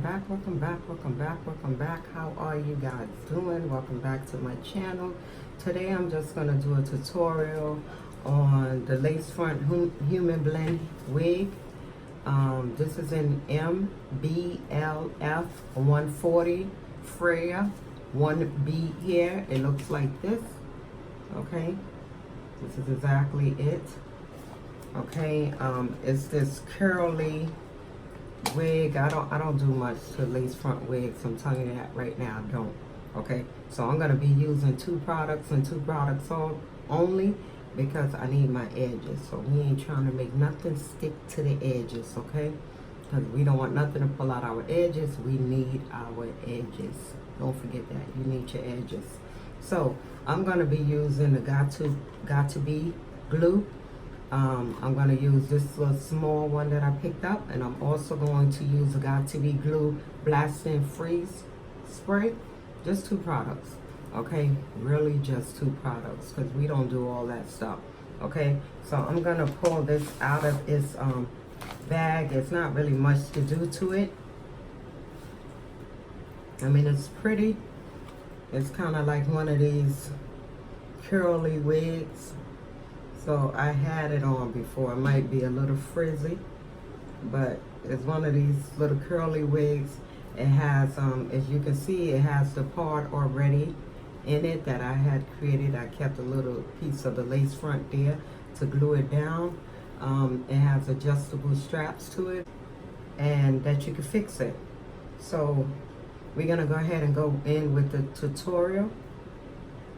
welcome back. How are you guys doing? Welcome back to my channel. Today I'm just going to do a tutorial on the lace front human blend wig. This is in MBLF 140 Freya 1B here. It looks like this. Okay, this is exactly it. Okay, it's this curly wig. I don't do much to lace front wigs. I'm telling you that right now, I don't. Okay, so I'm gonna be using two products and two products only because I need my edges. So we ain't trying to make nothing stick to the edges, okay? Because we don't want nothing to pull out our edges. We need our edges. Don't forget that. You need your edges. So I'm gonna be using the Got2b glue. I'm going to use this little small one that I picked up, and I'm also going to use the Got2b glue blast and freeze spray. Just two products, okay? Really just two products, because we don't do all that stuff, okay? So I'm going to pull this out of its bag. It's not really much to do to it. I mean, it's pretty. It's kind of like one of these curly wigs. So I had it on before. It might be a little frizzy, but it's one of these little curly wigs. It has, as you can see, it has the part already in it that I had created. I kept a little piece of the lace front there to glue it down. It has adjustable straps to it, and that you can fix it. So we're gonna go ahead and go in with the tutorial.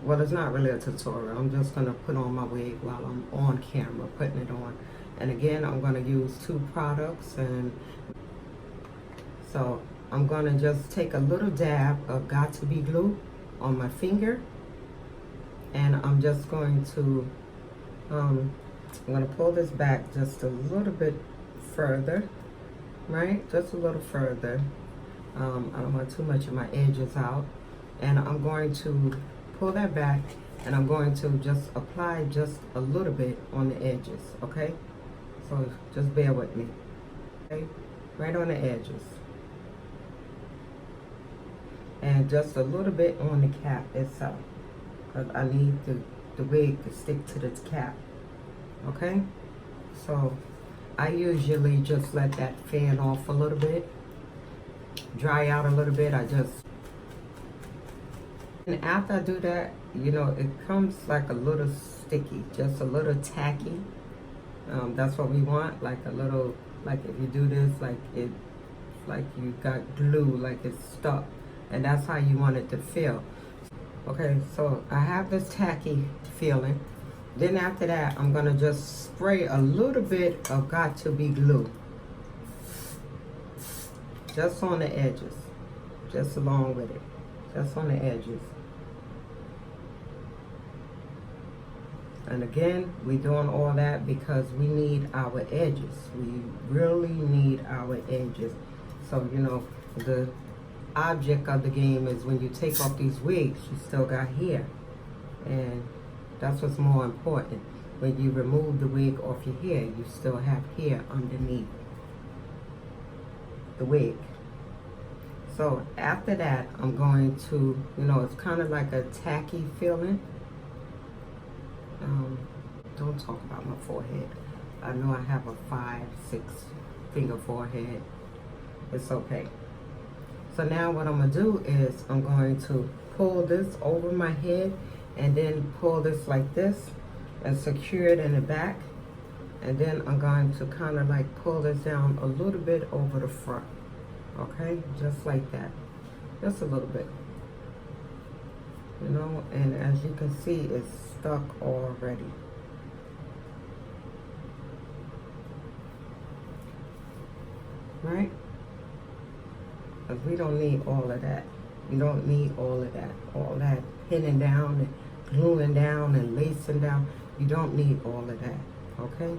Well, it's not really a tutorial. I'm just going to put on my wig while I'm on camera, putting it on. And again, I'm going to use two products. And so I'm going to just take a little dab of Got2b glue on my finger. And I'm just going to, I'm going to pull this back just a little bit further, right? Just a little further. I don't want too much of my edges out. And I'm going to pull that back, and I'm going to just apply just a little bit on the edges, okay? So just bear with me, okay? Right on the edges. And just a little bit on the cap itself, because I need the wig to stick to the cap, okay? So I usually just let that fan off a little bit, dry out a little bit. And after I do that, you know, it comes like a little sticky, just a little tacky. That's what we want, like a little, like if you do this, like it, like you got glue, like it's stuck. And that's how you want it to feel. Okay, so I have this tacky feeling. Then after that, I'm gonna just spray a little bit of Got2b glue. Just on the edges, just along with it, just on the edges. And again, we're doing all that because we need our edges. We really need our edges. So, you know, the object of the game is when you take off these wigs, you still got hair. And that's what's more important. When you remove the wig off your hair, you still have hair underneath the wig. So after that, I'm going to, you know, it's kind of like a tacky feeling. Don't talk about my forehead. I know I have a 5-6 finger forehead. It's okay. So now what I'm gonna do is I'm going to pull this over my head and then pull this like this and secure it in the back. And then I'm going to kind of like pull this down a little bit over the front. Okay, just like that. Just a little bit. You know, and as you can see, it's stuck already. Right? Because we don't need all of that. We don't need all of that. All that pinning down and gluing down and lacing down. You don't need all of that. Okay?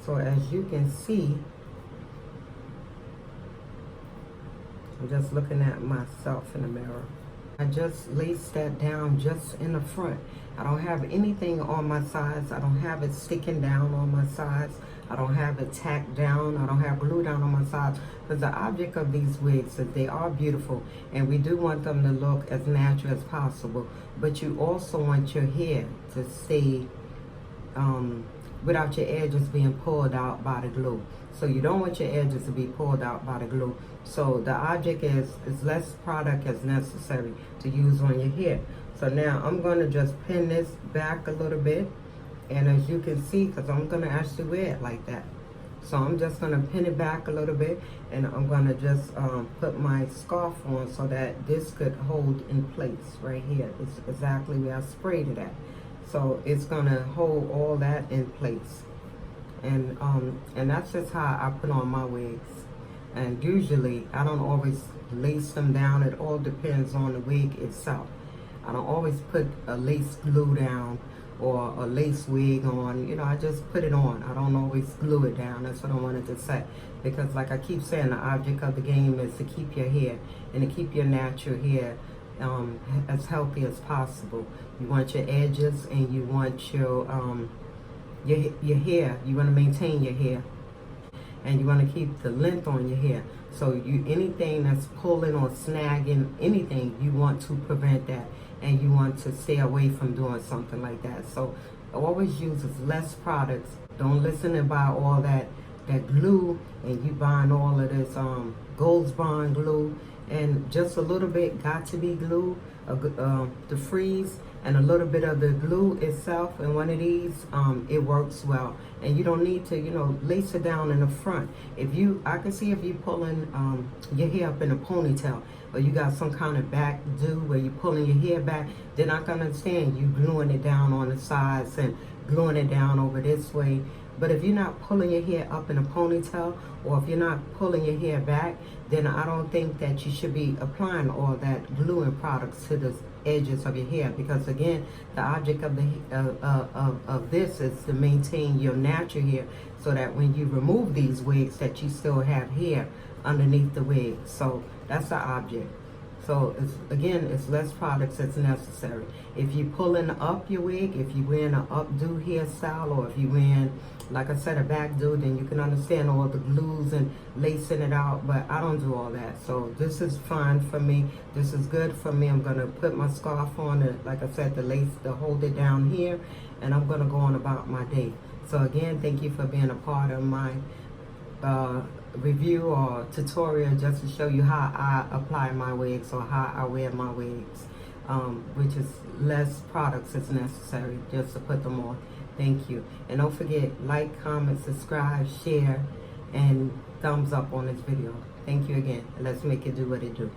So as you can see, I'm just looking at myself in the mirror. I just laced that down just in the front. I don't have anything on my sides. I don't have it sticking down on my sides. I don't have it tacked down. I don't have glue down on my sides. Because the object of these wigs is they are beautiful. And we do want them to look as natural as possible. But you also want your hair to stay without your edges being pulled out by the glue. So you don't want your edges to be pulled out by the glue. So the object is less product as necessary to use on your hair. So now I'm going to just pin this back a little bit. And as you can see, because I'm going to actually wear it like that. So I'm just going to pin it back a little bit. And I'm going to just put my scarf on so that this could hold in place right here. It's exactly where I sprayed it at. So it's going to hold all that in place. And that's just how I put on my wigs. And usually I don't always lace them down. It all depends on the wig itself. I don't always put a lace glue down or a lace wig on. You know, I just put it on. I don't always glue it down. That's what I wanted to say. Because like I keep saying, the object of the game is to keep your hair and to keep your natural hair as healthy as possible. You want your edges and you want your hair. You want to maintain your hair. And you want to keep the length on your hair. So anything that's pulling or snagging, anything, you want to prevent that. And you want to stay away from doing something like that. So always use less products. Don't listen and buy all that glue, and you buying all of this Gold's Bond glue, and just a little bit got to be glue, the freeze, and a little bit of the glue itself in one of these, it works well. And you don't need to, you know, lace it down in the front. I can see if you're pulling your hair up in a ponytail, or you got some kind of back do where you're pulling your hair back, then I can understand you gluing it down on the sides and gluing it down over this way. But if you're not pulling your hair up in a ponytail, or if you're not pulling your hair back, then I don't think that you should be applying all that gluing products to the edges of your hair. Because again, the object of this is to maintain your natural hair, so that when you remove these wigs, that you still have hair underneath the wig. So that's the object. So it's less products that's necessary. If you're pulling up your wig, if you're wearing an updo hairstyle, or if you're wearing, like I said, a back do, then you can understand all the glues and lacing it out. But I don't do all that. So this is fine for me. This is good for me. I'm going to put my scarf on, like I said, the lace to hold it down here. And I'm going to go on about my day. So again, thank you for being a part of my review or tutorial, just to show you how I apply my wigs, or how I wear my wigs, which is less products is necessary just to put them on. Thank you. And don't forget, like, comment, subscribe, share, and thumbs up on this video. Thank you again. Let's make it do what it do.